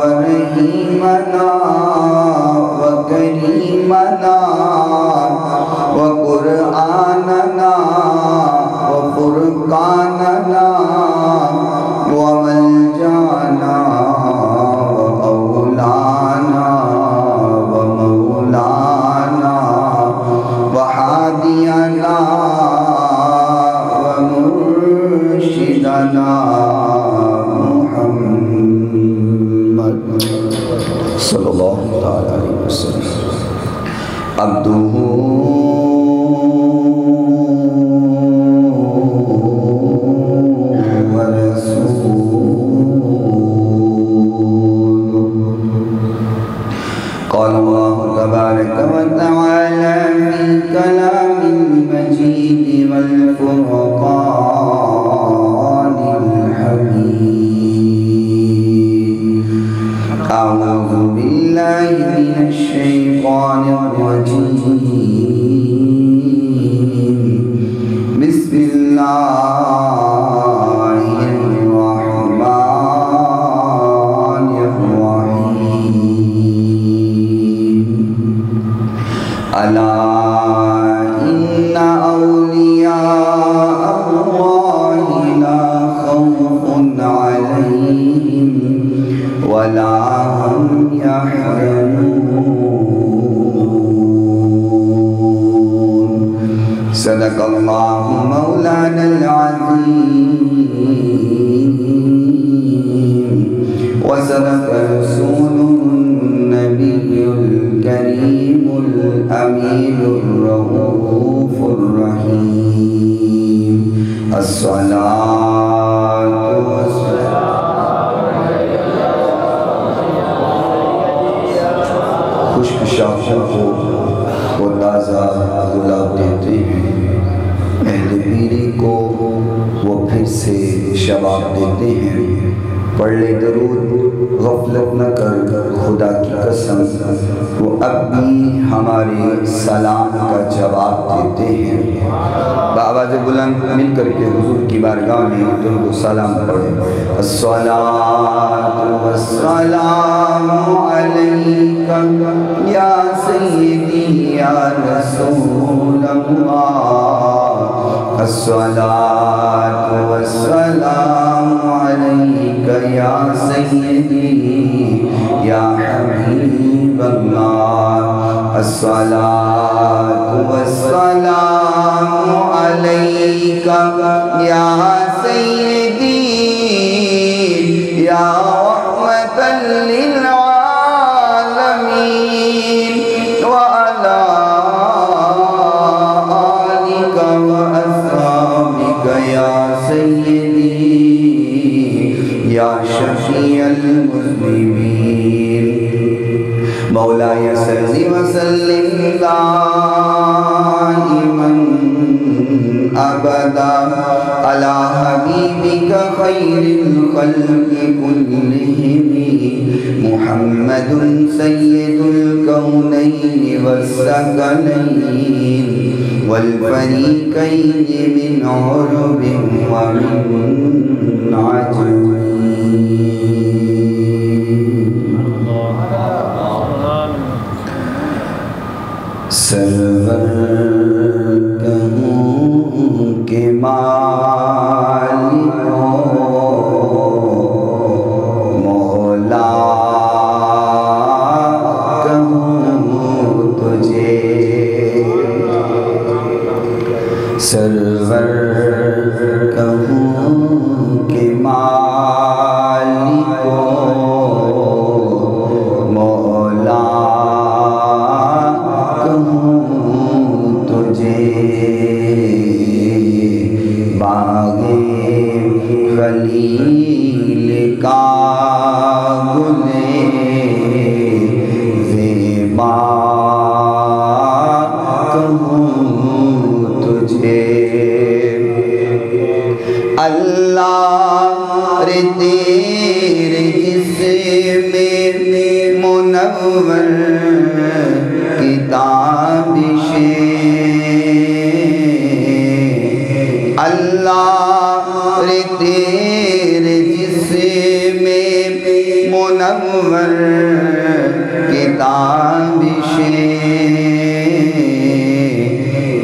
ورحيمنا وكريمنا وقرآننا وفرقاننا وملجانا وأولانا ومولانا وحادينا ومرشدنا صلی اللہ علیہ وسلم عبدہ ورسولہ قال اللہ تبارک وتعالی فی کلام المجید والفرقان الحمید أعوذ بالله من الشيطان الرجيم بسم الله الرحمن الرحيم ألا إن أولياء الله لا خوف عليهم ولا هم يحزنون صدق الله مولانا العظيم وصدق رسوله النبي الكريم الأمين الرؤوف الرحيم الصلاة والسلام خشک شاخوں کو وہ تازہ گلاب دیتے ہیں، اہل پیری کو وہ پھر سے شباب دیتے ہیں۔ پڑھ لے درود غفلت نہ کر خدا کی قسم، وہ اب بھی ہمارے سلام کا جواب دیتے ہیں۔ بآواز بلند مل کر کے حضور کی بارگاہ میں درود و سلام پڑھیں۔ الصلاۃ والسلام علیکہ یا سیدی یا رسول اللہ، الصلاۃ والسلام علیکہ یا سیدی یا حبیب اللہ، الصلاۃ والسلام علیکہ یا سیدی یا رحمۃ للعالمین وعلی آلک وأصحابک یا سیدی یا شفیع المذنبین۔ مولاي صل وسلم دائما أبدا على حبيبك خير الخلق كلهم محمد سيد الكونين والثقلين والفريقين من عرب ومن عجم۔ سرور کہوں کہ مالک مولا کہوں تجھے، سرور کہوں کہ مالک مولا خلیل کا گلے زیبا کہوں تجھے، اللہ رے تیرے جسم منور کتابشیں، اللہ رے تیرے جسم منور کتابش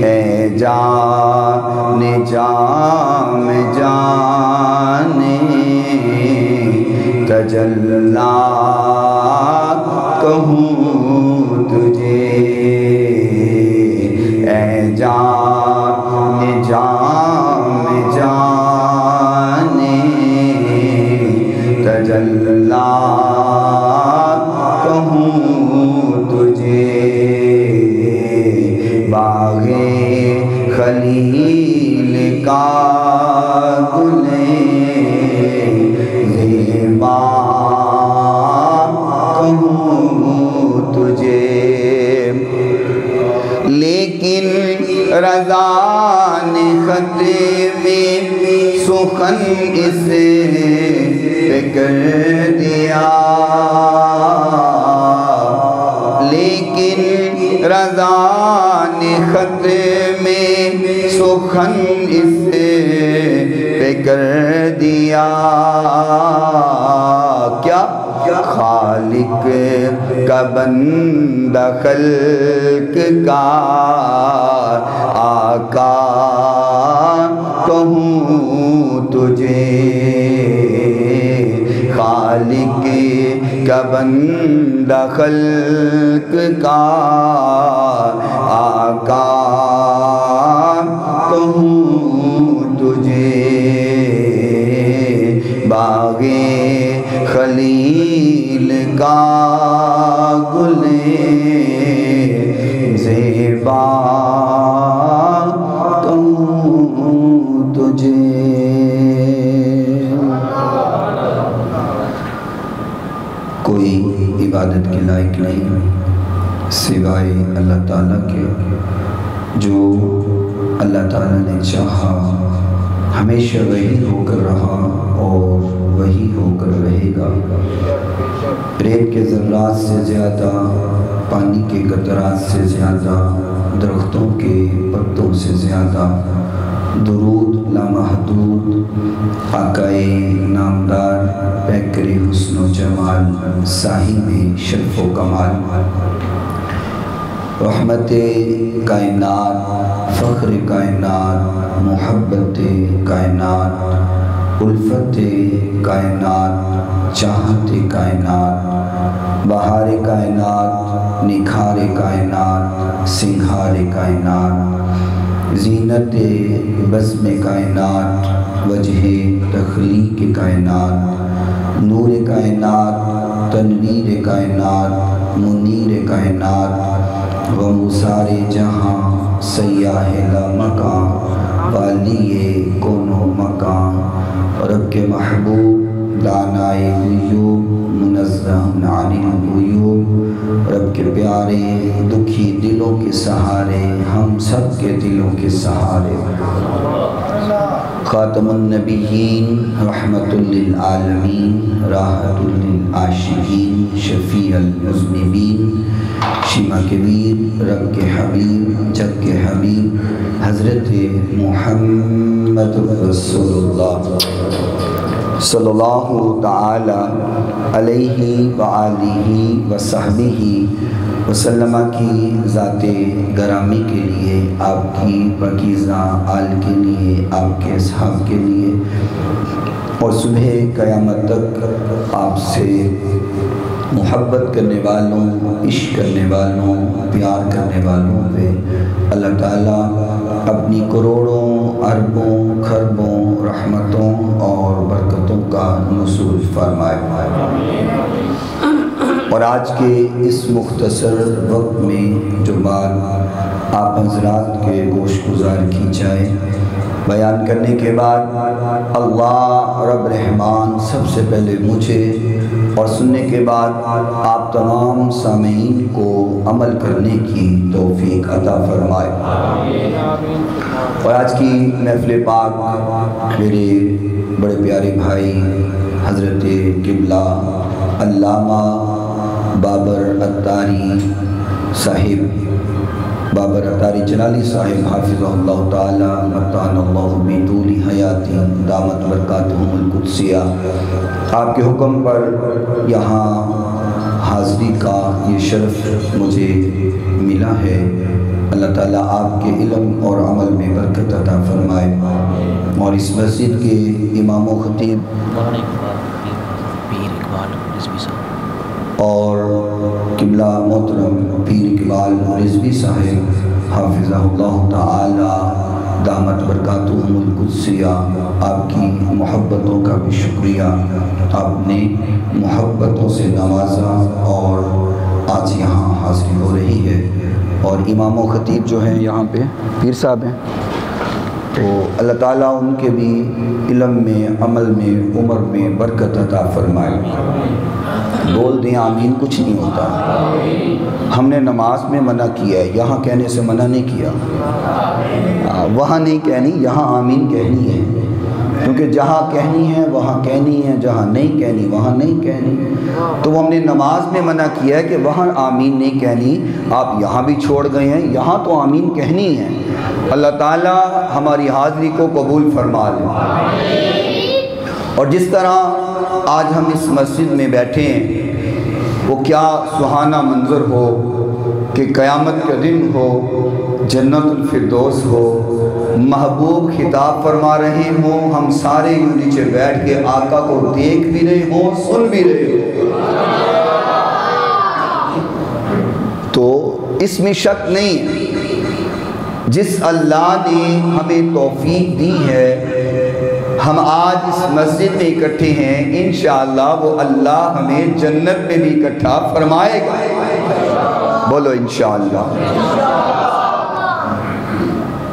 اے جان جام جانے تجلا کہوں تجھے اے جان جام جانے تجلا کہوں تجھے باغ خلیل کا گلے زیبا کہوں تجھے لیکن رضا نے خط میں سخن اس پہ کر دیا لیکن رضا نے خط میں سخن اس پہ کر دیا کیا خالق کا بندہ خلق کا آقا کہوں تجھے خالق کا بندہ خلق کا آقا کہوں تجھے باغ خلیل کا گلے زیبا کہوں تجھے کوئی عبادت کے لائق نہیں سوائے اللہ تعالیٰ کے جو اللہ تعالیٰ نے چاہا ہمیشہ وہی ہو کر رہا اور وہی ہو کر رہے گا ریت کے ذرات سے زیادہ پانی کے قطرات سے زیادہ درختوں کے پتوں سے زیادہ درود لامحدود آقائے نامدار پیکر حسن و جمال صاحب شرف و کمال رحمت کائنات فخر کائنات محبت کائنات الفت کائنات چاہت کائنات بہار کائنات نکھار کائنات سنگھار کائنات زینت بزم کائنات وجہ تخلیق کائنات نور کائنات تنویر کائنات منیر کائنات ومسار جہاں سیاہ لامکان والی کون و مکان رب کے محبوب دانائے غیوب منزہ عن الغیوب رب کے پیارے دکھی دلوں کے سہارے ہم سب کے دلوں کے سہارے خاتم النبیین رحمت للعالمین راحت للعاشقین شفیع المذنبین شیما کبیر رب کے حبیب جگ کے حبیب حضرت محمد رسول اللہ صلی اللہ تعالی علیہ وآلہ وصحبہ وسلم کی ذات گرامی کے لیے آپ کی پاکیزہ آل کے لیے آپ کے اصحاب کے لیے اور صبح قیامت تک آپ سے محبت کرنے والوں عشق کرنے والوں پیار کرنے والوں پہ اللہ تعالیٰ اپنی کروڑوں اربوں خربوں رحمتوں اور برکتوں کا نزول فرمائے اور آج کے اس مختصر وقت میں جو بات آپ حضرات کے گوش گزار کی جائے بیان کرنے کے بعد اللہ رب رحمان سب سے پہلے مجھے اور سننے کے بعد آپ تمام سامعین کو عمل کرنے کی توفیق عطا فرمائے اور آج کی محفل پاک میرے بڑے پیارے بھائی حضرت قبلہ علامہ بابر اتاری صاحب بابر اطاری جلالی صاحب حافظہ تعالی متان اللہ بطول حیاتی دامت برکاتہم القدسیہ، آپ کے حکم پر یہاں حاضری کا یہ شرف مجھے ملا ہے۔ اللہ تعالیٰ آپ کے علم اور عمل میں برکت عطا فرمائے، اور اس مسجد کے امام و خطیب اور قبلہ محترم پیر اقبال رضوی صاحب حافظہ اللہ تعالی دامت برکاتہم القدسیہ، آپ کی محبتوں کا بھی شکریہ، آپ نے محبتوں سے نوازا اور آج یہاں حاضری ہو رہی ہے۔ اور امام و خطیب جو ہیں یہاں پہ پیر صاحب ہیں، تو اللہ تعالیٰ ان کے بھی علم میں، عمل میں، عمر میں برکت عطا فرمائے۔ بول دیں آمین، کچھ نہیں ہوتا۔ ہم نے نماز میں منع کیا ہے، یہاں کہنے سے منع نہیں کیا، وہاں نہیں کہنی، یہاں آمین کہنی ہے، کیونکہ جہاں کہنی ہے وہاں کہنی ہے، جہاں نہیں کہنی وہاں نہیں کہنی۔ تو وہ ہم نے نماز میں منع کیا ہے کہ وہاں آمین نہیں کہنی، آپ یہاں بھی چھوڑ گئے ہیں، یہاں تو آمین کہنی ہے۔ اللہ تعالیٰ ہماری حاضری کو قبول فرما لے۔ اور جس طرح آج ہم اس مسجد میں بیٹھے ہیں، وہ کیا سہانا منظر ہو کہ قیامت کا دن ہو، جنت الفردوس ہو، محبوب خطاب فرما رہے ہوں، ہم سارے یوں نیچے بیٹھ کے آقا کو دیکھ بھی رہے ہوں، سن بھی رہے ہوں، تو اس میں شک نہیں ہے۔ جس اللہ نے ہمیں توفیق دی ہے، ہم آج اس مسجد میں اکٹھے ہیں، انشاءاللہ وہ اللہ ہمیں جنت میں بھی اکٹھا فرمائے گا، بولو انشاءاللہ۔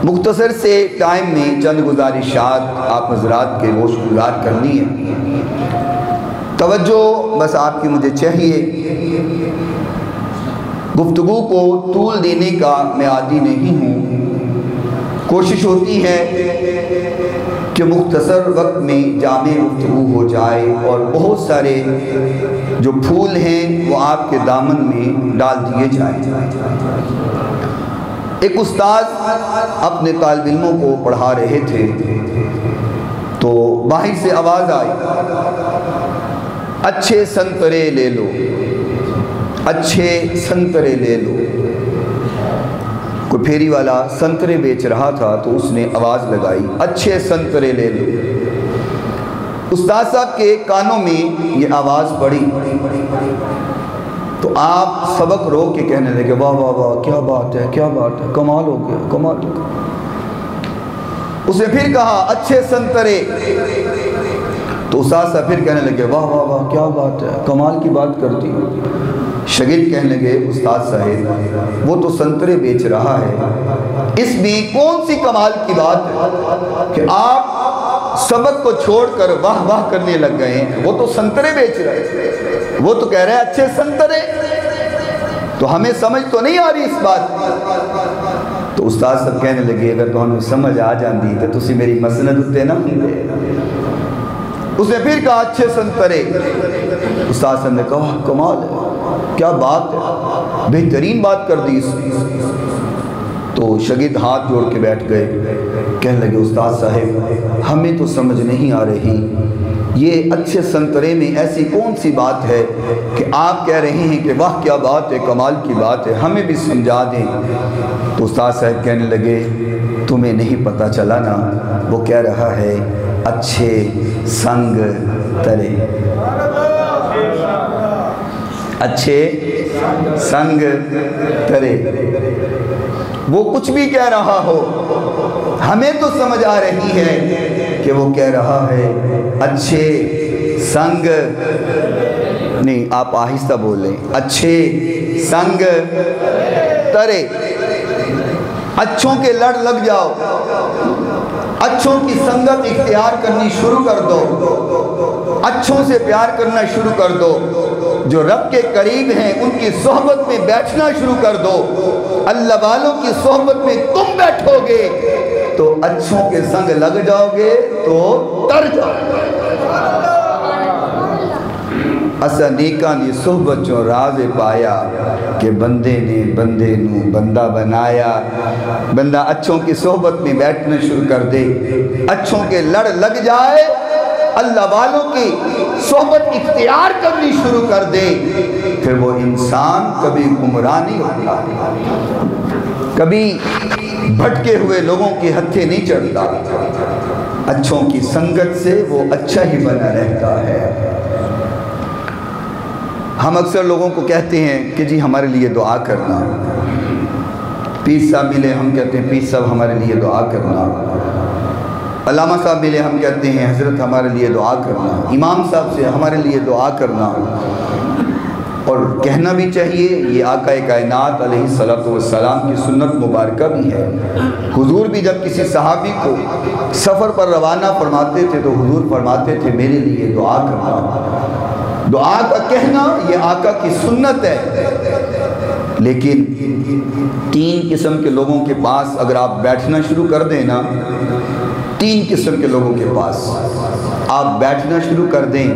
مختصر سے ٹائم میں چند گزارشات آپ حضرات کے گوش گزار کرنی ہے، توجہ بس آپ کی مجھے چاہیے۔ گفتگو کو طول دینے کا میں عادی نہیں ہوں، کوشش ہوتی ہے کہ مختصر وقت میں جامع گفتگو ہو جائے اور بہت سارے جو پھول ہیں وہ آپ کے دامن میں ڈال دیے جائیں۔ ایک استاد اپنے طالب علموں کو پڑھا رہے تھے تو باہر سے آواز آئی، اچھے سنترے لے لو، اچھے سنترے لے لو۔ کوئی پھیری والا سنترے بیچ رہا تھا تو اس نے آواز لگائی، اچھے سنترے لے لو۔ استاد صاحب کے کانوں میں یہ آواز پڑی تو آپ سبق روک کے کہنے لگے، واہ واہ واہ، کیا بات ہے، کیا بات ہے، کمال ہو گیا، کمال ہو گیا۔ اس نے پھر کہا، اچھے سنترے، تو استاد صاحب پھر کہنے لگے، واہ واہ واہ، کیا بات ہے، کمال کی بات کرتی۔ شاگرد کہنے لگے، استاد صاحب وہ تو سنترے بیچ رہا ہے، اس میں کون سی کمال کی بات ہے کہ آپ سبق کو چھوڑ کر واہ واہ کرنے لگ گئے ہیں؟ وہ تو سنترے بیچ رہے ہیں، وہ تو کہہ رہے ہیں اچھے سنترے، تو ہمیں سمجھ تو نہیں آ رہی اس بات۔ تو استاد صاحب کہنے لگے، اگر تو ہمیں سمجھ آ جاندی تو تسی میری مسند اتے نہ ہوندے۔ اس نے پھر کہا، اچھے سنترے۔ استاد صاحب نے کہا، کمال ہے، کیا بات ہے، بہترین بات کر دی اس نے۔ تو شاگرد ہاتھ جوڑ کے بیٹھ گئے، کہنے لگے، استاد صاحب ہمیں تو سمجھ نہیں آ رہی، یہ اچھے سنترے میں ایسی کون سی بات ہے کہ آپ کہہ رہے ہیں کہ واہ کیا بات ہے، کمال کی بات ہے، ہمیں بھی سمجھا دیں۔ تو استاد صاحب کہنے لگے، تمہیں نہیں پتہ چلا نا، وہ کہہ رہا ہے اچھے سنگ ترے، اچھے سنگ ترے۔ وہ کچھ بھی کہہ رہا ہو، ہمیں تو سمجھ آ رہی ہے کہ وہ کہہ رہا ہے اچھے سنگ، نہیں آپ آہستہ بولیں، اچھے سنگ ترے۔ اچھوں کے لڑ لگ جاؤ، اچھوں کی سنگت اختیار کرنی شروع کر دو، اچھوں سے پیار کرنا شروع کر دو، جو رب کے قریب ہیں ان کی صحبت میں بیٹھنا شروع کر دو۔ اللہ والوں کی صحبت میں تم بیٹھو گے تو اچھوں کے سنگ لگ جاؤ گے تو تر جاؤ گے۔ اسا نیکاں دی صحبت چوں راز پایا کہ بندے نے بندے نو بندہ بنایا۔ بندہ اچھوں کی صحبت میں بیٹھنا شروع کر دے، اچھوں کے لڑ لگ جائے، اللہ والوں کی صحبت اختیار کرنی شروع کر دے، پھر وہ انسان کبھی گمراہ نہیں ہوتا، کبھی بھٹکے ہوئے لوگوں کے ہتھے نہیں چڑھتا، اچھوں کی سنگت سے وہ اچھا ہی بنا رہتا ہے۔ ہم اکثر لوگوں کو کہتے ہیں کہ جی ہمارے لیے دعا کرنا، پیر صاحب ملے ہم کہتے ہیں پیر صاحب ہمارے لیے دعا کرنا، علامہ صاحب ملے ہم کہتے ہیں حضرت ہمارے لیے دعا کرنا، امام صاحب سے ہمارے لیے دعا کرنا، اور کہنا بھی چاہیے، یہ آقا کائنات علیہ السلام کی سنت مبارکہ بھی ہے۔ حضور بھی جب کسی صحابی کو سفر پر روانہ فرماتے تھے تو حضور فرماتے تھے میرے لیے دعا کرنا۔ دعا کا کہنا یہ آقا کی سنت ہے، لیکن 3 قسم کے لوگوں کے پاس اگر آپ بیٹھنا شروع کر دیں نا، 3 قسم کے لوگوں کے پاس آپ بیٹھنا شروع کر دیں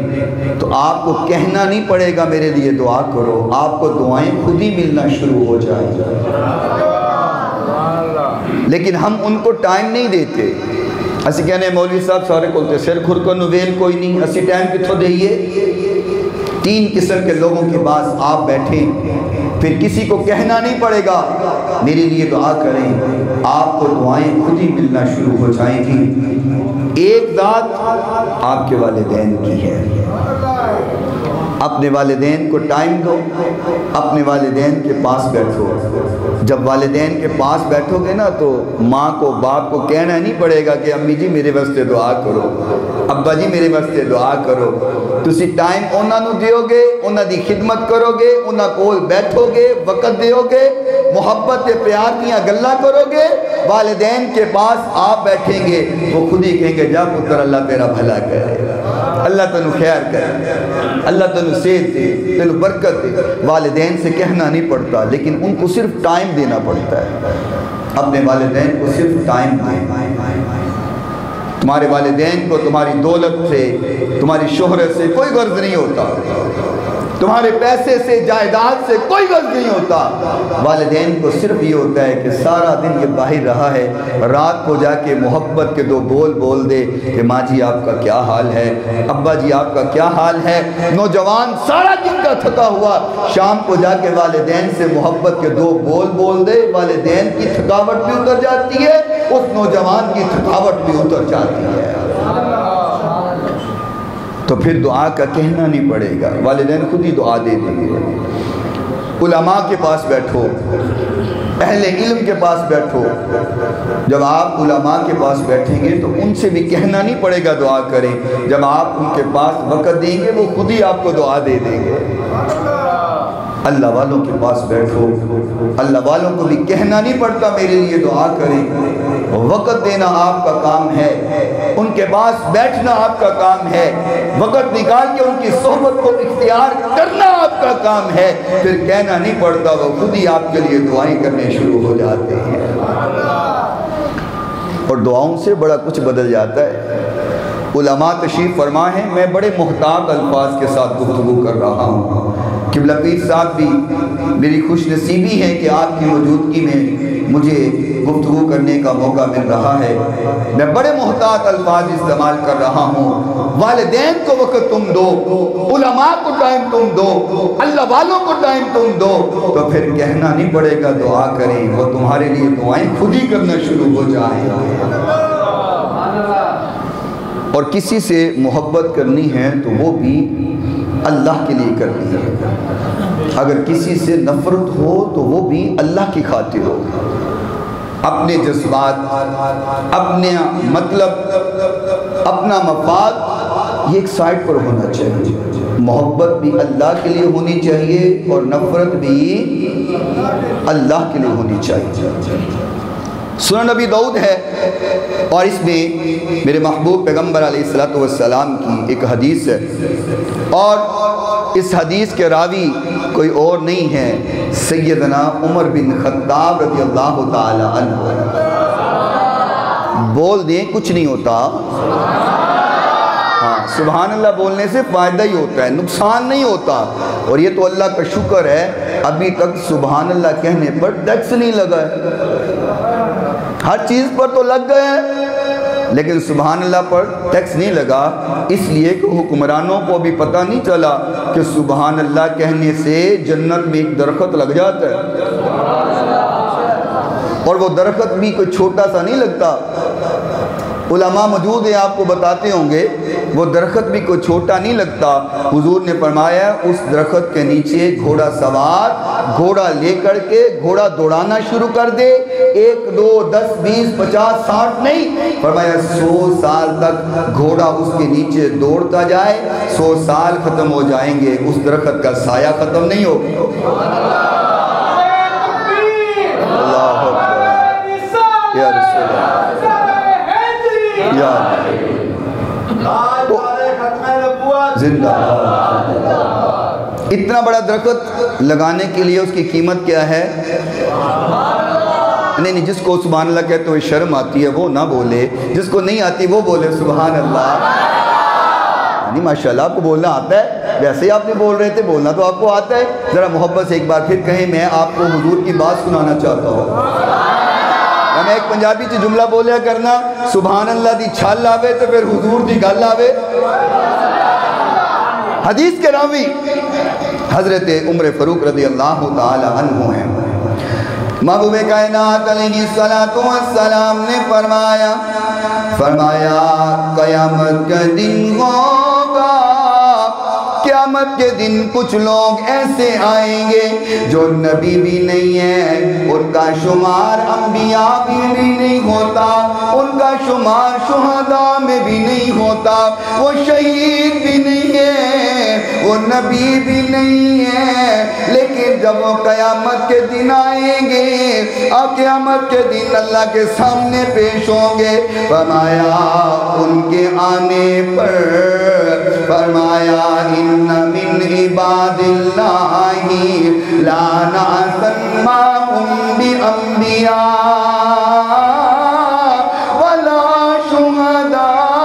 تو آپ کو کہنا نہیں پڑے گا میرے لیے دعا کرو، آپ کو دعائیں خود ہی ملنا شروع ہو جائیں۔ لیکن ہم ان کو ٹائم نہیں دیتے، اسی کہنے مولوی صاحب سارے کولتے سر کھر کو نویل کوئی نہیں، اسی ٹائم کتھو دئیے۔ 3 قسم کے لوگوں کے پاس آپ بیٹھیں، پھر کسی کو کہنا نہیں پڑے گا میرے لیے دعا کریں، آپ کو دعائیں خود ہی ملنا شروع ہو جائیں گی۔ ایک ذات آپ کے والدین کی ہے، اپنے والدین کو ٹائم دو، اپنے والدین کے پاس بیٹھو۔ جب والدین کے پاس بیٹھو گے نا تو ماں کو باپ کو کہنا نہیں پڑے گا کہ امی جی میرے واسطے دعا کرو، ابا جی میرے واسطے دعا کرو۔ تسی ٹائم انہاں نو دیو گے، انہاں دی خدمت کرو گے، انہاں کول بیٹھو گے، وقت دیو گے، محبت پیار کیاں گلہ کرو گے، والدین کے پاس آپ بیٹھیں گے، وہ خود ہی کہیں گے جا پتر اللہ تیرا بھلا کرے، اللہ تنو خیر کرے، اللہ تنو صحت دے، تنو برکت دے۔ والدین سے کہنا نہیں پڑتا، لیکن ان کو صرف ٹائم دینا پڑتا ہے۔ اپنے والدین کو صرف ٹائم دیں۔ تمہارے والدین کو تمہاری دولت سے، تمہاری شہرت سے کوئی غرض نہیں ہوتا، تمہارے پیسے سے، جائیداد سے کوئی غرض نہیں ہوتا۔ والدین کو صرف یہ ہوتا ہے کہ سارا دن یہ باہر رہا ہے، رات کو جا کے محبت کے 2 بول دے کہ ماں جی آپ کا کیا حال ہے، ابا جی آپ کا کیا حال ہے۔ نوجوان سارا دن کا تھکا ہوا شام کو جا کے والدین سے محبت کے 2 بول دے، والدین کی تھکاوٹ بھی اتر جاتی ہے، اس نوجوان کی تھکاوٹ بھی اتر جاتی ہے۔ تو پھر دعا کا کہنا نہیں پڑے گا، والدین خود ہی دعا دے دیں گے۔ علماء کے پاس بیٹھو، اہل علم کے پاس بیٹھو۔ جب آپ علماء کے پاس بیٹھیں گے تو ان سے بھی کہنا نہیں پڑے گا دعا کریں، جب آپ ان کے پاس وقت دیں گے وہ خود ہی آپ کو دعا دے دیں گے۔ اللہ والوں کے پاس بیٹھو، اللہ والوں کو بھی کہنا نہیں پڑتا میرے لیے دعا کریں، وقت دینا آپ کا کام ہے، ان کے پاس بیٹھنا آپ کا کام ہے، وقت نکال کے ان کی صحبت کو اختیار کرنا آپ کا کام ہے، پھر کہنا نہیں پڑتا، وہ خود ہی آپ کے لیے دعائیں کرنے شروع ہو جاتے ہیں، اور دعاؤں سے بڑا کچھ بدل جاتا ہے۔ علماء تشریف فرما ہیں، میں بڑے محتاط الفاظ کے ساتھ گفتگو کر رہا ہوں، قبلہ پیر صاحب بھی میری خوش نصیبی ہے کہ آپ کی موجودگی میں مجھے گفتگو کرنے کا موقع مل رہا ہے۔ میں بڑے محتاط الفاظ استعمال کر رہا ہوں۔ والدین کو وقت تم دو، علماء کو ٹائم تم دو، اللہ والوں کو ٹائم تم دو، تو پھر کہنا نہیں پڑے گا دعا کریں، وہ تمہارے لیے دعائیں خود ہی کرنا شروع ہو جائیں۔ اور کسی سے محبت کرنی ہے تو وہ بھی اللہ کے لیے کرنی ہے۔ اگر کسی سے نفرت ہو تو وہ بھی اللہ کی خاطر ہو۔ اپنے جذبات، اپنے مطلب، اپنا مفاد یہ ایک سائٹ پر ہونا چاہیے۔ محبت بھی اللہ کے لیے ہونی چاہیے اور نفرت بھی اللہ کے لیے ہونی چاہیے۔ سنن نبی داؤد ہے اور اس میں میرے محبوب پیغمبر علیہ السلام کی ایک حدیث ہے، اور اس حدیث کے راوی کوئی اور نہیں ہے سیدنا عمر بن خطاب رضی اللہ تعالی عنہ۔ بول دیں کچھ نہیں ہوتا، ہاں سبحان اللہ بولنے سے فائدہ ہی ہوتا ہے، نقصان نہیں ہوتا۔ اور یہ تو اللہ کا شکر ہے ابھی تک سبحان اللہ کہنے پر ٹیکس نہیں لگا ہے۔ ہر چیز پر تو لگ گئے ہیں لیکن سبحان اللہ پر ٹیکس نہیں لگا، اس لیے کہ حکمرانوں کو بھی پتہ نہیں چلا کہ سبحان اللہ کہنے سے جنت میں ایک درخت لگ جاتا ہے، اور وہ درخت بھی کوئی چھوٹا سا نہیں لگتا۔ علماء موجود ہیں آپ کو بتاتے ہوں گے، وہ درخت بھی کوئی چھوٹا نہیں لگتا۔ حضور نے فرمایا اس درخت کے نیچے گھوڑا سوار گھوڑا لے کر کے گھوڑا دوڑانا شروع کر دے، 1 2 10 20 50 60 نہیں، فرمایا 100 سال تک گھوڑا اس کے نیچے دوڑتا جائے، 100 سال ختم ہو جائیں گے، اس درخت کا سایہ ختم نہیں ہوگا۔ اللہ اکبر یا رسول اللہ یا زندہ۔ اتنا بڑا درخت لگانے کے لیے اس کی قیمت کیا ہے؟ نہیں، جس کو سبحان اللہ کہتے ہوئے شرم آتی ہے وہ نہ بولے، جس کو نہیں آتی وہ بولے سبحان اللہ۔ نہیں ماشاءاللہ آپ کو بولنا آتا ہے، ویسے ہی آپ نے بول رہے تھے، بولنا تو آپ کو آتا ہے۔ ذرا محبت سے ایک بار پھر کہیں، میں آپ کو حضور کی بات سنانا چاہتا ہوں۔ میں ایک پنجابی چ جملہ بولیا کرنا، سبحان اللہ دی چھال آوے تو پھر حضور دی گل آوے۔ حدیث کے راوی حضرت عمر فاروق رضی اللہ تعالی عنہ ہیں۔ محبوب کائنات علیہ السلام نے فرمایا قیامت کا دن ہوگا، قیامت کے دن کچھ لوگ ایسے آئیں گے جو نبی بھی نہیں ہے، ان کا شمار انبیاء بھی نہیں ہوتا، ان کا شمار شہداء میں بھی نہیں ہوتا، وہ شہید بھی نہیں ہے، وہ نبی بھی نہیں ہے، لیکن جب وہ قیامت کے دن آئیں گے، اب قیامت کے دن اللہ کے سامنے پیش ہوں گے، فرمایا ان کے آنے پر فرمایا ان من عباد اللہ لا نعسن معهم بانبیاء ولا شہداء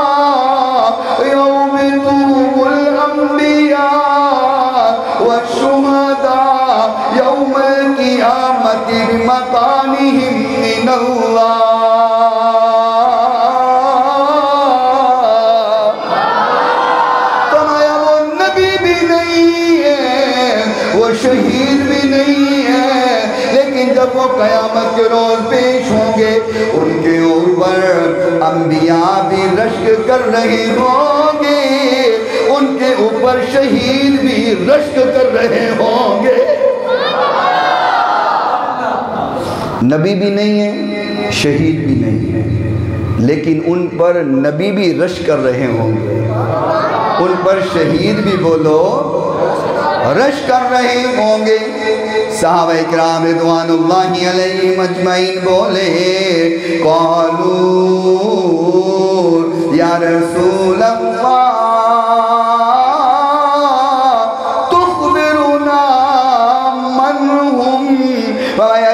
یوم تقوم الانبیاء والشہداء یوم القیامت بمکانہم من اللہ۔ شہید بھی نہیں ہے، لیکن جب وہ قیامت کے روز پیش ہوں گے، ان کے اوپر انبیاء بھی رشک کر رہے ہوں گے، ان کے اوپر شہید بھی رشک کر رہے ہوں گے۔ نبی بھی نہیں ہے، شہید بھی نہیں ہے، لیکن ان پر نبی بھی رشک کر رہے ہوں گے، ان پر شہید بھی بولو رش کر رہے ہوں گے۔ صحابہ اکرام رضوان اللہ علیہم اجمعین بولے قالوا یا رسول اللہ تخبرنا من ہم،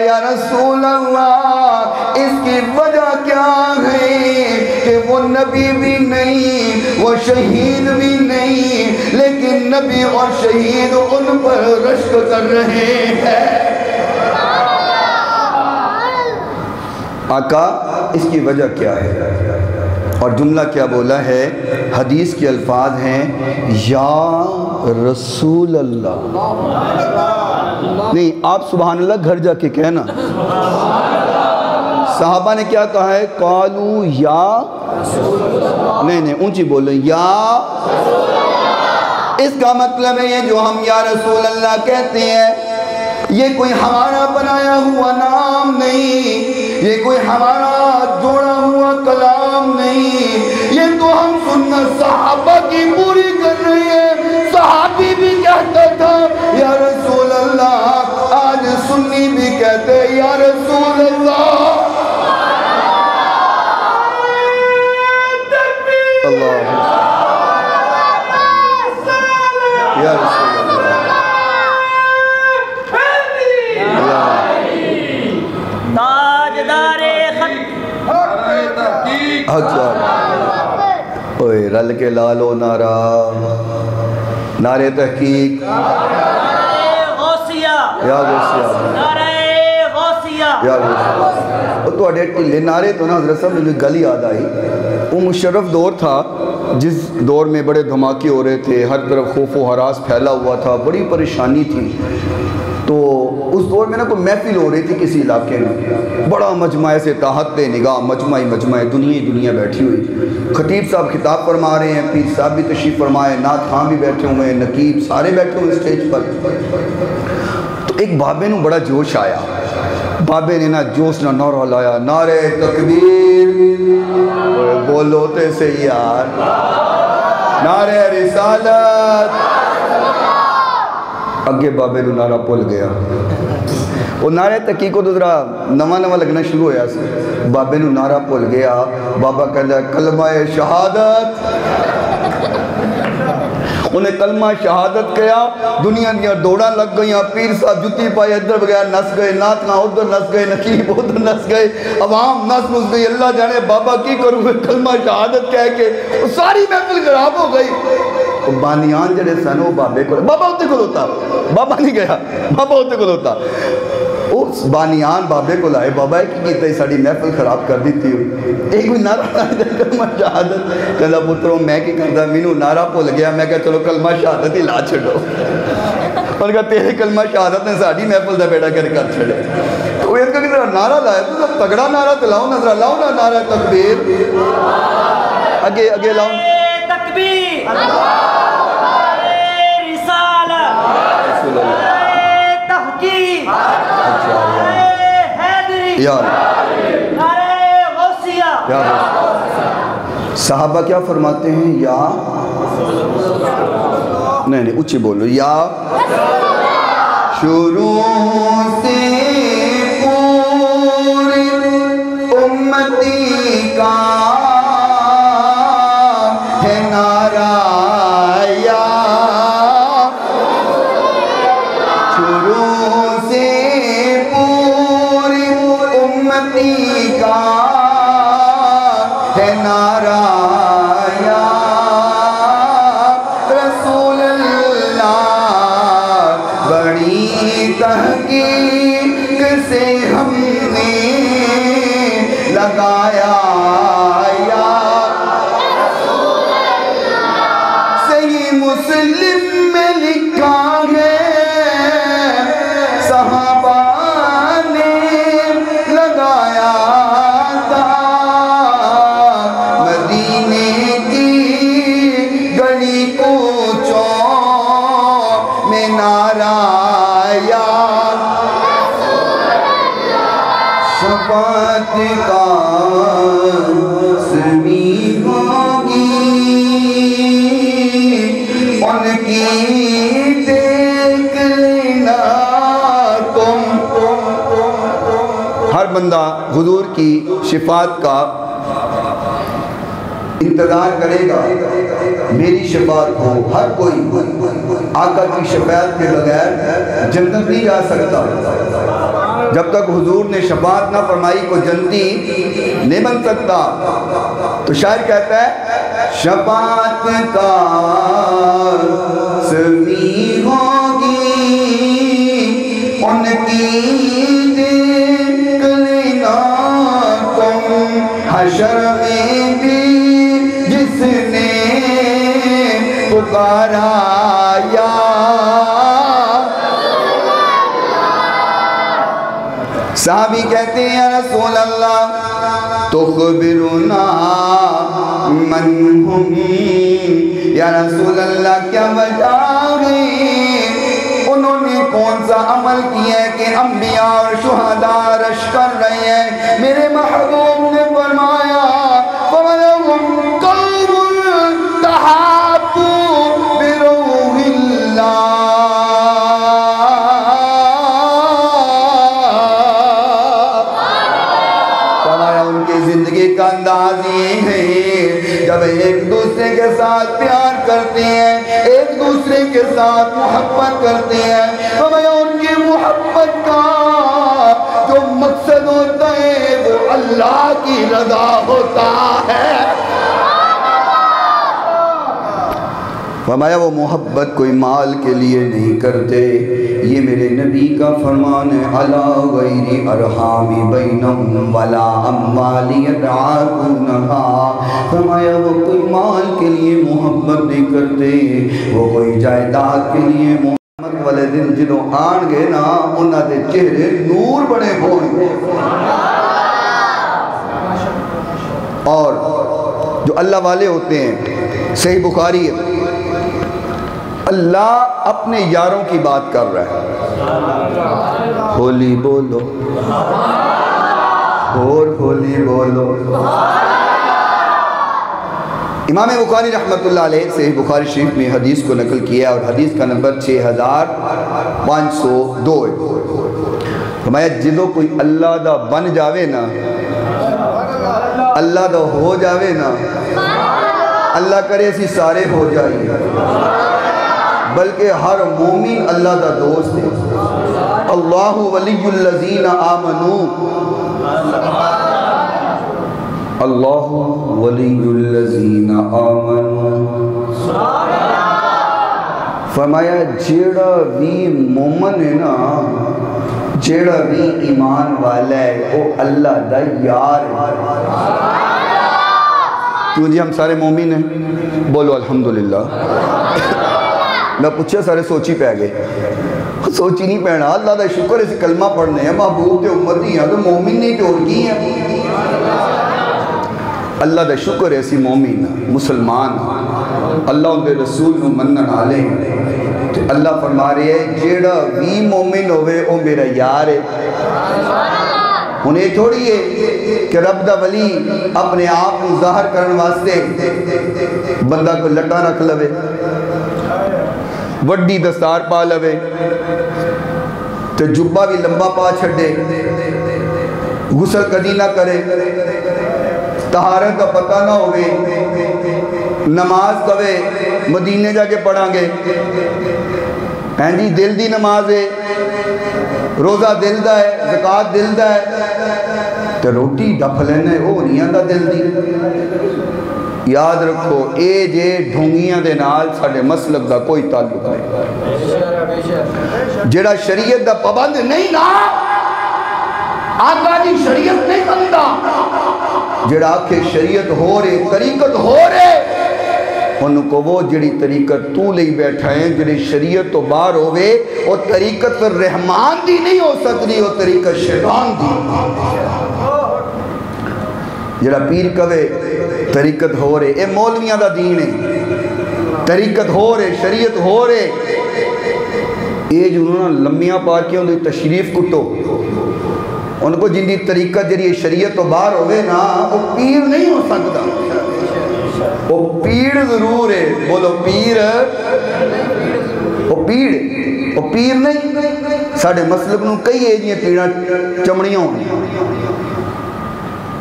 یا رسول اللہ اس کی وجہ کیا ہے کہ وہ نبی بھی نہیں، وہ شہید بھی نہیں، لیکن نبی اور شہید ان پر رشک کر رہے ہیں۔ آقا اس کی وجہ کیا ہے؟ اور جملہ کیا بولا ہے؟ حدیث کے الفاظ ہیں یا رسول اللہ۔ نہیں، آپ سبحان اللہ گھر جا کے کہنا۔ صحابہ نے کیا کہا ہے؟ قالو یا، نہیں اونچی بولیں، یا۔ اس کا مطلب ہے یہ جو ہم یا رسول اللہ کہتے ہیں، یہ کوئی ہمارا بنایا ہوا نام نہیں، یہ کوئی ہمارا جوڑا ہوا کلام نہیں، یہ تو ہم سنت صحابہ کی پوری کر رہے ہیں۔ صحابی بھی کہتا تھا یا رسول اللہ، آج سنی بھی کہتے یا رسول اللہ۔ اللہ یا رسول اللہ، تاجدار حق اوئے رل کے لالو نعرہ نعرے تحقیق یا غوثیہ یا غوثیہ. تو اڈے ٹلے نعرے تو نا حضرت صاحب مجھے گل یاد آئی. وہ مشرف دور تھا جس دور میں بڑے دھماکے ہو رہے تھے, ہر طرف خوف و ہراس پھیلا ہوا تھا, بڑی پریشانی تھی. تو اس دور میں نا کوئی محفل ہو رہی تھی کسی علاقے میں, بڑا مجمع سے تحت نگاہ مجمع دنیا بیٹھی ہوئی. خطیب صاحب خطاب فرما رہے ہیں, پیر صاحب بھی تشریف فرمائے, نعت خواں بھی بیٹھے ہوئے ہیں, نقیب سارے بیٹھے ہوئے اسٹیج پر. تو ایک بابے نو بڑا جوش آیا. بابے نے نا جوش نہ نعرہ لایا, نعرے تکبیر بولو تے سے یار, نعرے رسالت. اگے بابے نو نعرہ پل گیا. وہ نعرے تحقیق کو ذرا نواں لگنا شروع ہویا سی. بابے نو نعرہ پل گیا. بابا کہتا ہے کلمہ شہادت. انہیں کلمہ شہادت کیا, دنیا دیا دوڑاں لگ گئی. پیر صاحب جتی پائے ادھر بغیر نس گئے, نعتاں ادھر نس گئے, نقیب ادھر نس گئے, عوام نس گئی. اللہ جانے بابا کی کروں گے کلمہ شہادت کہہ کے ساری محفل خراب ہو گئی. بانیان جڑے سن وہ بابے کو, بابا ہوتے کو ہوتا, بابا نہیں گیا, بابا ہوتے کو ہوتا. اس بانیان بابے کو لائے, بابا ہے کی کیتا ہے ساڑی محفل خراب کر دیتی ہو. ایک بھی نعرہ لائے کلمہ شہادت. کہتا پتروں میں کی کرتا, مینو نعرہ پول گیا. میں کہا چلو کلمہ شہادت ہی لا چھڑو. اور کہا تیرے کلمہ شہادت نے ساڑی محفل دا بیڑا کر چھڑے. تو وہ ایک کہ نعرہ لائے تو تگڑا نعرہ تو لاؤ نظرہ, لاؤ نا نعرہ تکبیر. اگے لاؤ تکبیر, صحابہ کیا فرماتے ہیں؟ یا نہیں اچھی بولو, یا شروع سے پوری امتی کا ہے نعرہ, یا شروع سے پوری امتی کا ہے نعرہ, یا رسول اللہ. بڑی تحقیق سے ہم نے لگایا, یا رسول اللہ. صحیح مسلم میں لکھا ہے صحابہ نے لگایا تھا, مدینے کی گلی کوچوں میں نعرہ, یا شفاعت کا سمی ہوگی ان کی دیکھ لینا تم. ہر بندہ حضور کی شفاعت کا انتظار کرے گا. میری شفاعت ہو, ہر کوئی آقا کی شفاعت کے بغیر جنت نہیں جا سکتا. جب تک حضور نے شفاعت نہ فرمائی کو جنتی نہیں بن سکتا. تو شاعر کہتا ہے شفاعت کا سمی ہوگی ان کی دیکھ لینا تم, حشر میں بھی جس نے پکارا, یا صحابی کہتے ہیں یا رسول اللہ تخبرنا من ہم, یا رسول اللہ کیا وجہ ہے, انہوں نے کون سا عمل کیا ہے کہ انبیاء اور شہداء رش کر رہے ہیں. میرے محبوب نے فرمایا فَوَلَهُمْ قَلْبٌ تَحَابُّوا بِرُوحِ اللَّهِ. فرمایا ان کی زندگی کا انداز یہ ہے جب ایک دوسرے کے ساتھ پیار کرتے ہیں, ایک دوسرے کے ساتھ محبت کرتے ہیں. فرمایا ان کی محبت کا جو مقصد ہوتا ہے وہ اللہ کی رضا ہوتا ہے. فرمایا وہ محبت کوئی مال کے لیے نہیں کرتے، یہ میرے نبی کا فرمان ہے، الا غیر ارحام بینہم ولا اموال یدعونہا، فرمایا وہ کوئی مال کے لیے محبت نہیں کرتے، وہ کوئی جائیداد کے لیے محبت والے دن جدوں آن گے نا انہاں دے چہرے نور بڑے ہوئے۔ اور جو اللہ والے ہوتے ہیں، صحیح بخاری ہے، اللہ اپنے یاروں کی بات کر رہا ہے، ہولی بولو اور ہولی بولو۔ امام بخاری رحمت اللہ علیہ صحیح بخاری شریف میں حدیث کو نقل کیا اور حدیث کا نمبر 6502 ہے۔ فرمایا جدو کوئی اللہ دا بن جاوے نا، اللہ دا ہو جاوے نا، اللہ کرے اسی سارے ہو جائیے، بلکہ ہر مومن اللہ دا دوست ہے۔ اللہ ولی الذین آمنوا، اللہ ولی الذین آمنوا، فرمایا جیڑا بھی مومن ہے نا، جیڑا بھی ایمان والا ہے وہ اللہ دا یار ہے۔ کیوں جی ہم سارے مومن ہیں؟ بولو الحمدللہ۔ میں پوچھا سارے سوچی پہ گئے، سوچی نہیں پہنا، اللہ دا شکر اس کلمہ پڑھنے ہیں، محبوب تے امتی ہیں تو مومن نہیں تو کی ہیں۔ اللہ دا شکر ہے اسی مومن مسلمان اللہ ان دے رسول نو منن آلے ہیں، تو اللہ فرما رہے ہیں جیڑا بھی مومن ہوئے او میرا یار ہے۔ انہیں تھوڑی ہے کہ رب دا ولی اپنے آپ کو ظاہر کرنے واسطے بندہ کو لٹا رکھ لوے، وڈی دستار پا لوے، تو جبہ بھی لمبا پا چھڑے، غسل کدی نہ کرے، طہارت کا پتہ نہ ہوئے، نماز کوے مدینے جا کے پڑھاں گے، ہیں جی دل دی نماز ہے، روزہ دل دا ہے، زکاة دل دا ہے، تو روٹی ڈپ لینے او نہیں آندہ دل دی۔ یاد رکھو اے جے ڈھونگیاں دے نال ساڑھے مسلک دا کوئی تعلق نہیں، جڑا شریعت دا پابند نہیں نا، آقا جی شریعت نہیں بندہ، جڑا آکھے شریعت ہو رہے طریقت ہو رہے، ان کو وہ جڑی طریقت تو لئی بیٹھا ہے، جڑی شریعت تو باہر ہوئے، وہ طریقت پر رحمان دی نہیں ہو سکتی، وہ طریقت شیطان دی۔ جڑا پیر کوے طریقت ہو رہے، اے مولویاں دا دین ہے، طریقت ہو رہے، شریعت ہو رہے، یہ جو انہوں نے لمیاں پاکیوں دی تشریف کٹو، ان کو جن دی طریقت جڑی شریعت تو باہر ہوئے نا، وہ پیر نہیں ہو سکتا، وہ پیر ضرور ہے، بولو پیر، وہ پیر نہیں، ساڑھے مسلک نو کئی ایجیاں پیڑاں چمڑیاں ہوئی،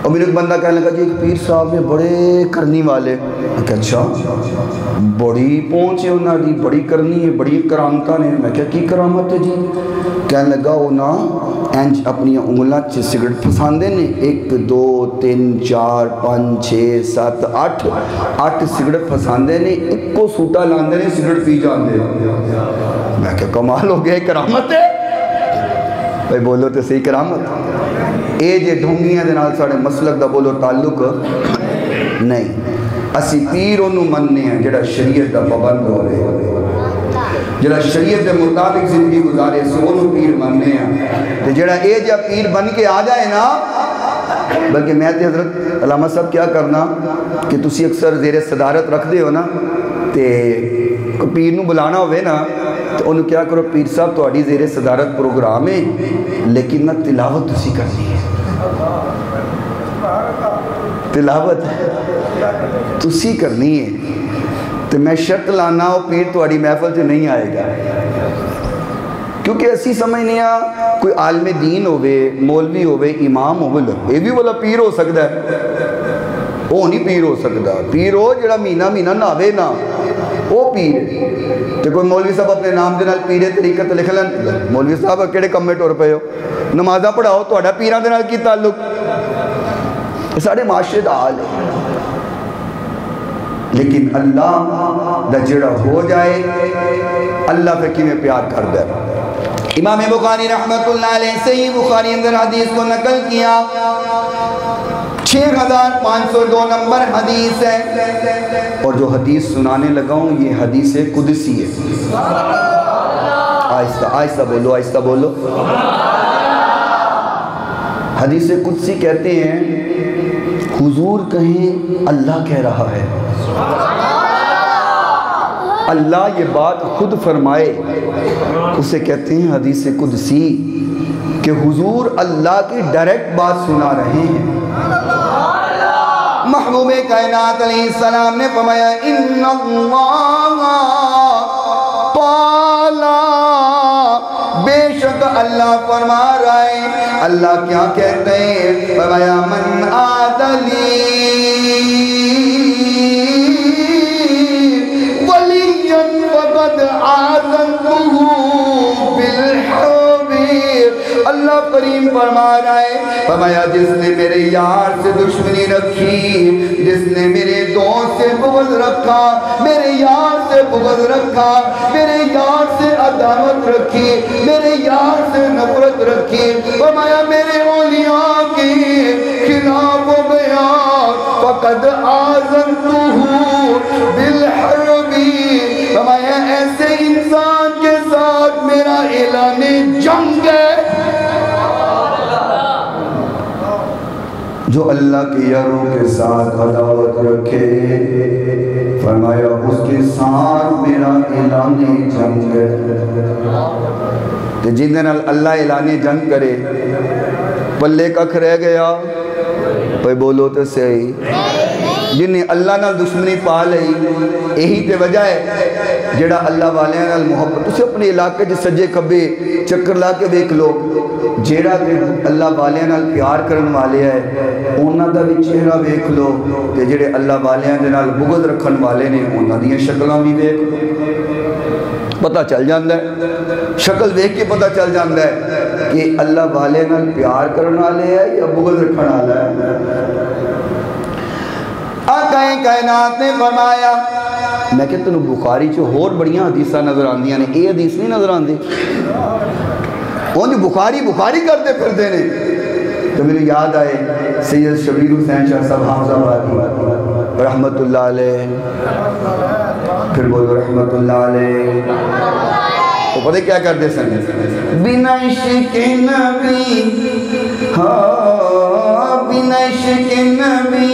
اور میرے ایک بندہ کہنے لگا جی ایک پیر صاحب نے بڑے کرنی والے، میں کہا اچھا بڑی پہنچے انہاں دی، بڑی کرنی ہے، بڑی کرامتہ نے، میں کہا کی کرامت ہے جی؟ کہنے لگا انہاں اینج اپنی انگلاں چھ سگرٹ پھساندے نے، 1 2 3 4 5 6 7 8 سگرٹ پھساندے نے، ایک کو سوٹا لاندے نے، سگرٹ پی جاندے۔ میں کہا کمال ہو گیا کرامت ہے، بھائی بولو تو صحیح کرامت۔ اے جے ڈھونگیاں دے نال ساڑھے مسلک دا بولو تعلق نہیں، اسی پیر انہوں مننے ہیں جڑا شریعت دا پابند ہو رہے، جڑا شریعت دے مطابق زندگی گزارے، سو انہوں پیر مننے ہیں، تو جڑا اے جا پیر بن کے آ جائے نا، بلکہ میں تے حضرت علامہ صاحب کیا کرنا کہ تسی اکثر زیر صدارت رکھ دے ہو نا، تے پیر نو بلانا ہوئے نا، تو انہوں کیا کرو پیر صاحب تو اڈی زیر صدارت پروگرام ہے، لیکن نہ تلاوت تسی کرنی ہے، تلاوت تسی کرنی ہے، تو میں شرط لانا ہو پیر تو اڈی محفل سے نہیں آئے گا، کیونکہ ایسی سمجھنے ہیں کوئی عالم دین ہوئے، مولوی ہوئے، امام ہوئے، یہ بھی والا پیر ہو سکتا ہے، وہ نہیں پیر ہو سکتا، پیر ہو جڑا مہینہ ناوے نا، وہ پیر ہے۔ تو کوئی مولوی صاحب اپنے نام دے نال پیرے طریقت لکھ لیں، مولوی صاحب کیڑے کمے ٹور پے ہو، نمازہ پڑھاؤ تو اڈا پیران دے نال کی تعلق، یہ سارے معاشرے دا حال ہے۔ لیکن اللہ دا جڑا ہو جائے اللہ پہ کیویں پیار کر دے۔ امام بخاری رحمت اللہ علیہ صحیح بخاری اندر حدیث کو نقل کیا، 6502 نمبر حدیث ہے، اور جو حدیث سنانے لگا ہوں یہ حدیث قدسی ہے۔ آہستہ آہستہ بولو، آہستہ بولو۔ حدیث قدسی کہتے ہیں حضور کہیں اللہ کہہ رہا ہے، اللہ یہ بات خود فرمائے، اسے کہتے ہیں حدیث قدسی، کہ حضور اللہ کی ڈائریکٹ بات سنا رہے ہیں۔ محبوب کائنات علیہ السلام نے فرمایا ان اللہ تعالی، بے شک اللہ فرما رہا ہے۔ اللہ کیا کہتے ہیں؟ فرمایا من آدلی ولیاً فقد آذنتہ بالحرب۔ اللہ کریم فرما رہا ہے، فرمایا جس نے میرے یار سے دشمنی رکھی، جس نے میرے دوست سے بغض رکھا، میرے یار سے بغض رکھا، میرے یار سے عداوت رکھی، میرے یار سے نفرت رکھی، فرمایا میرے اولیاء کے خلاف ہو گیا، فقد آذنتہ بالحرب۔ فرمایا ایسے انسان کے ساتھ میرا اعلان جنگ ہے۔ جو اللہ کے یاروں کے ساتھ عداوت رکھے، فرمایا اس کے ساتھ میرا اعلان جنگ ہے۔ کہ جن دن اللہ اعلان جنگ کرے پلے ککھ رہ گیا، پہ بولو تو صحیح، جن نے اللہ نال دشمنی پا لئی، یہی تے وجہ ہے جڑا اللہ والے نال محبت، اسے اپنے علاقے جس سجے کبے چکر لا کے دیکھ لو، جیڑا تے اللہ والے نال پیار کرن والے ہے انہاں دا بھی چہرہ دیکھ لو، تے جڑے اللہ والے نال بغض رکھن والے نے انہاں دیاں شکلاں بھی دیکھ لو، پتہ چل جاندہ ہے، شکل دیکھ کے پتہ چل جاندہ ہے کہ اللہ والے نال پیار کرن والے ہے یا بغض رکھن والا ہے۔ آقا کائنات نے فرمایا، میں کہتا ہوں بخاری چھو اور بڑیاں حدیثہ نظر آندیاں نے، یہ حدیث نہیں نظر آندی، جو بخاری کرتے پھر دینے۔ تو میرے یاد آئے سید شبیر حسین شاہ صاحب حافظ آبادی رحمت اللہ علیہ، پھر بولو رحمت اللہ علیہ، وہ پتہ کیا کرتے سن؟ بنا عشق نبی، بنا عشق نبی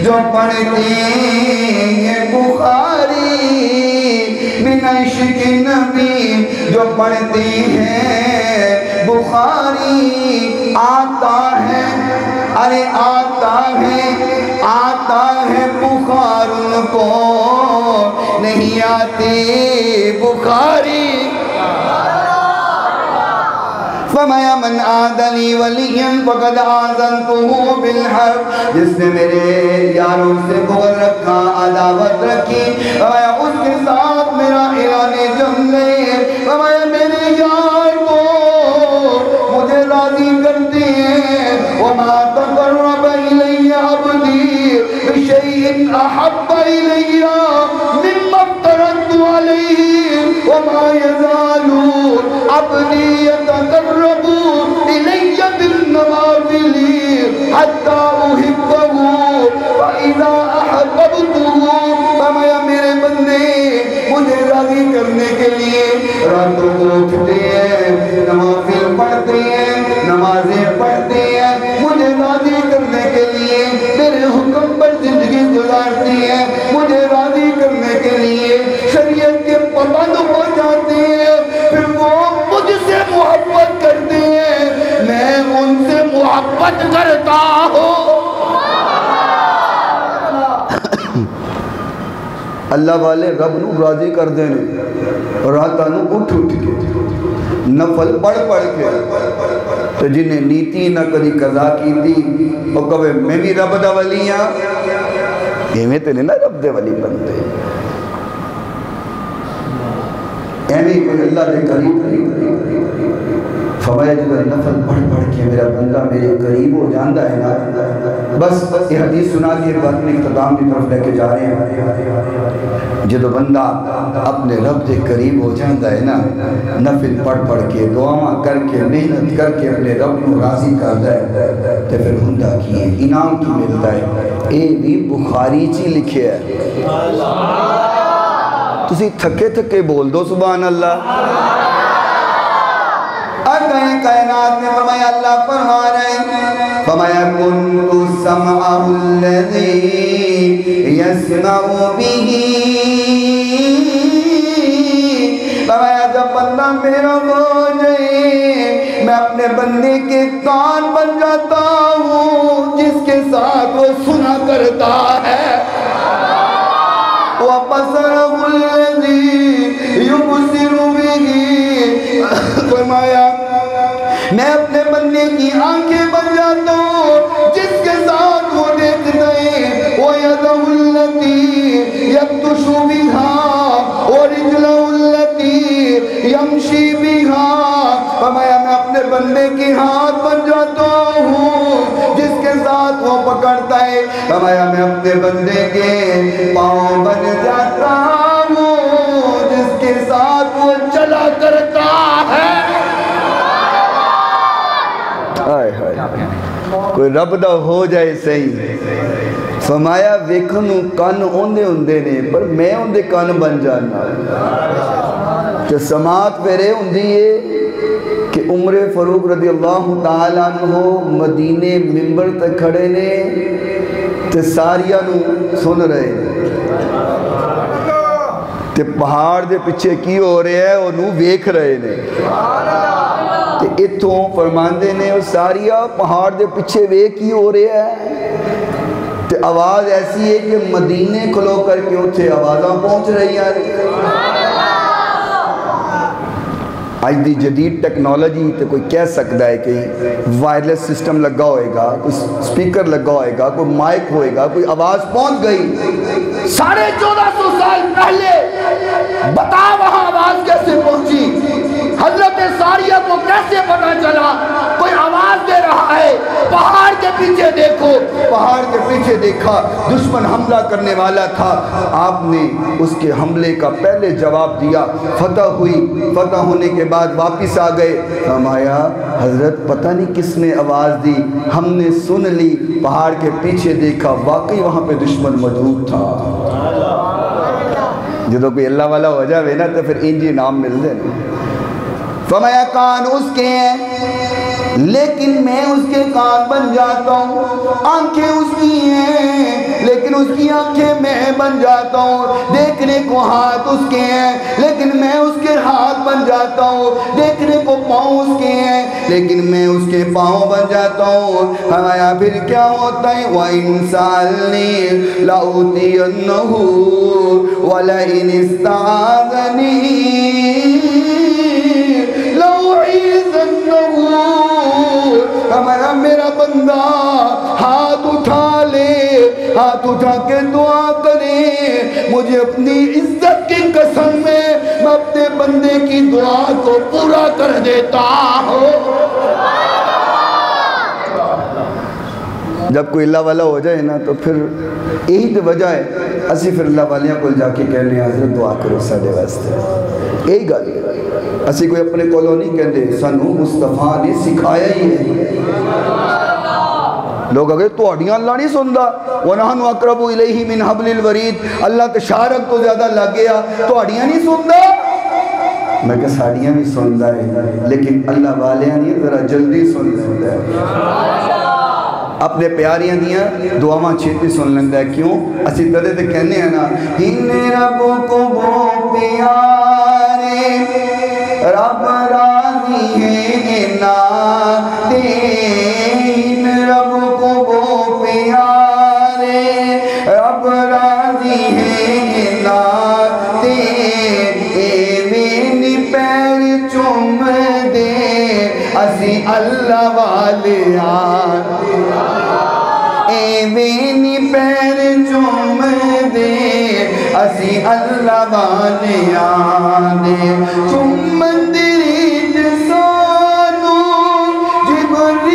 جو پڑھتے ہیں بخاری، بنا عشق نبی جو پڑھتے ہیں بخاری، آتا ہے ارے آتا ہے بخار ان کو نہیں آتی بخاری۔ فرمایا من آدلی ولیاً فقد آذنتہ بالحرب، جس نے میرے یاروں سے بغض رکھا، عداوت رکھی، فرمایا اس کے ساتھ میرا اعلان جنگ ہے۔ فرمایا میرے یار کو مجھے راضی کرتے ہیں، وما تقرب الی عبدی بشیء احب الی مما افترضت علیہ، وما یزال عبدی یتقرب الی بالنوافل حتی احبہ فاذا احببتہ۔ فرمایا میرے بندے مجھے راضی کرنے کے لیے راتوں کو اٹھتے ہیں، نوافل پڑھتے ہیں، نمازیں پڑھتے ہیں، مجھے راضی کرنے کے لیے میرے حکم پر زندگی گزارتے ہیں، مجھے راضی کرنے کے لیے شریعت کے پابند ہو جاتے ہیں، پھر وہ مجھ سے محبت کرتے ہیں، میں ان سے محبت کرتا ہوں۔ اللہ والے رب نو راضی کر دینے، راتاں نو اٹھ کے نفل پڑھ کے، تو جنہیں نیتی نہ کدی قضا کی تھی وہ کہے میں بھی رب دا ولی ہاں، ایویں تے نہیں نا رب دے ولی بنتے، ایویں کوئی اللہ دے قریب۔ فرمایا جب نفل پڑھ کہ میرا بندہ میرے قریب ہو جاندہ ہے نا، بس یہ حدیث سنا کے بعد میں اختتام کی طرف لے کے جا رہے ہیں۔ جدو بندہ اپنے رب کے قریب ہو جاندہ ہے نا، نفل پڑھ پڑھ کے دعاواں کر کے محنت کر کے اپنے رب کو راضی کرتا ہے، تو پھر ہندہ کی انعام کی ملتا ہے۔ اے بھی بخاری چی لکھے ہے، تسی تھکے تھکے بول دو سبحان اللہ۔ اگئے کائنات میں فرمایا اللہ فرما رہے ہیں، فرمایا کنت سمعہ الذی یسمع بہ، فرمایا جب بندہ میرا ہو جائے میں اپنے بندے کے کان بن جاتا ہوں جس کے ساتھ وہ سنا کرتا ہے، وَبَصَرَهُ الَّذِي يُبْصِرُ بِهِ، فرمایا میں اپنے بندے کی آنکھیں بن جاتا ہوں جس کے ساتھ وہ دیکھتا ہے، وَيَدَهُ الَّتِي يَبْطُشُ بِهَا وَرِجْلَهُ الَّتِي يَمْشِي بِهَا، فرمایا میں اپنے بندے کی ہاتھ بن جاتا ہوں جس کے ساتھ وہ پکڑتا ہے، فرمایا میں اپنے بندے کے پاؤں بن جاتا ہوں جس کے ساتھ وہ چلا کرتا ہے۔ کوئی رب دا ہو جائے صحیح، فرمایا ویکھنوں کان اوندے ہوندے نے پر میں اوندے کان بن جانا۔ کہ سماعت پھرے ہوندی ہے کہ عمر فاروق رضی اللہ تعالیٰ عنہ مدینے ممبر تک کھڑے نے تے ساریاں نو سن رہے ہیں، تے پہاڑ دے پچھے کی ہو رہے ہیں انہوں ویکھ رہے نے، تے اتھوں فرماندے نے وہ ساریاں پہاڑ دے پچھے ویکھ کی ہو رہے ہیں، تے آواز ایسی ہے کہ مدینے کھلو کر کے اتھے آوازاں پہنچ رہی ہیں۔ آج دی جدید ٹیکنالوجی تے کوئی کہہ سکتا ہے کہ وائرلیس سسٹم لگا ہوئے گا، کوئی سپیکر لگا ہوئے گا، کوئی مائک ہوئے گا، کوئی آواز پہنچ گئی 1450 سال پہلے، بتا وہاں آواز کیسے پہنچی؟ حضرت ساریہ کو کیسے پتا چلا؟ کوئی آواز دے رہا ہے، پہاڑ کے پیچھے دیکھو، پہاڑ کے پیچھے دیکھا دشمن حملہ کرنے والا تھا، آپ نے اس کے حملے کا پہلے جواب دیا، فتح ہوئی، فتح ہونے کے بعد واپس آ گئے، فرمایا حضرت پتہ نہیں کس نے آواز دی، ہم نے سن لی، پہاڑ کے پیچھے دیکھا واقعی وہاں پہ دشمن موجود تھا۔ جدو کوئی اللہ والا ہو جاوے نا تو پھر انجی نام مل دے نا۔ فرمایا کان اس کے ہیں لیکن میں اس کے کان بن جاتا ہوں، آنکھیں اس کی ہیں لیکن اس کی آنکھیں میں بن جاتا ہوں، دیکھنے کو ہاتھ اس کے ہیں لیکن میں اس کے ہاتھ بن جاتا ہوں، دیکھنے کو پاؤں اس کے ہیں لیکن میں اس کے پاؤں بن جاتا ہوں۔ فرمایا پھر کیا ہوتا ہے؟ وَإِن سَأَلْنِي لَأُوتِيَنَّهُ وَلَئِنِ اسْتَعَاذَنِي ہمارا میرا بندہ ہاتھ اٹھا لے، ہاتھ اٹھا کے دعا کرے، مجھے اپنی عزت کی قسم میں اپنے بندے کی دعا کو پورا کر دیتا ہوں۔ جب کوئی اللہ والا ہو جائے نا تو پھر یہی تو وجہ ہے اسی پھر اللہ والیاں کو جا کے کہنے حضرت دعا کرو ساڑے واسطے، یہی گل ہے۔ اسی کوئی اپنے کولوں نہیں کہتے، سانو مصطفیٰ نے سکھایا ہی ہے۔ لوگ اگر تو اڈیاں اللہ نہیں سندا، وَنَحْنُ أَقْرَبُ إِلَيْهِ مِنْ حَبْلِ الْوَرِيدِ، اللہ تشارک تو زیادہ لگ گیا، تو اڈیاں نہیں سندا؟ میں کہ ساڑیاں بھی سندا ہے لیکن اللہ والیاں نہیں ذرا جلدی سندا ہے، اپنے پیاریاں دیاں دعاواں چھیتی سن لیندہ ہے۔ کیوں؟ اسی تدے تے کہنے ہیں نا ہن رب کو وہ پیارے رب راضی ہے ناتے، ہن رب کو وہ پیارے رب راضی ہے ناتے، ایویں پیر چوم دے اسی اللہ والے ایویں پیر چوم دے اسی اللہ والے آنے، چومن دی ریت سانو جبریل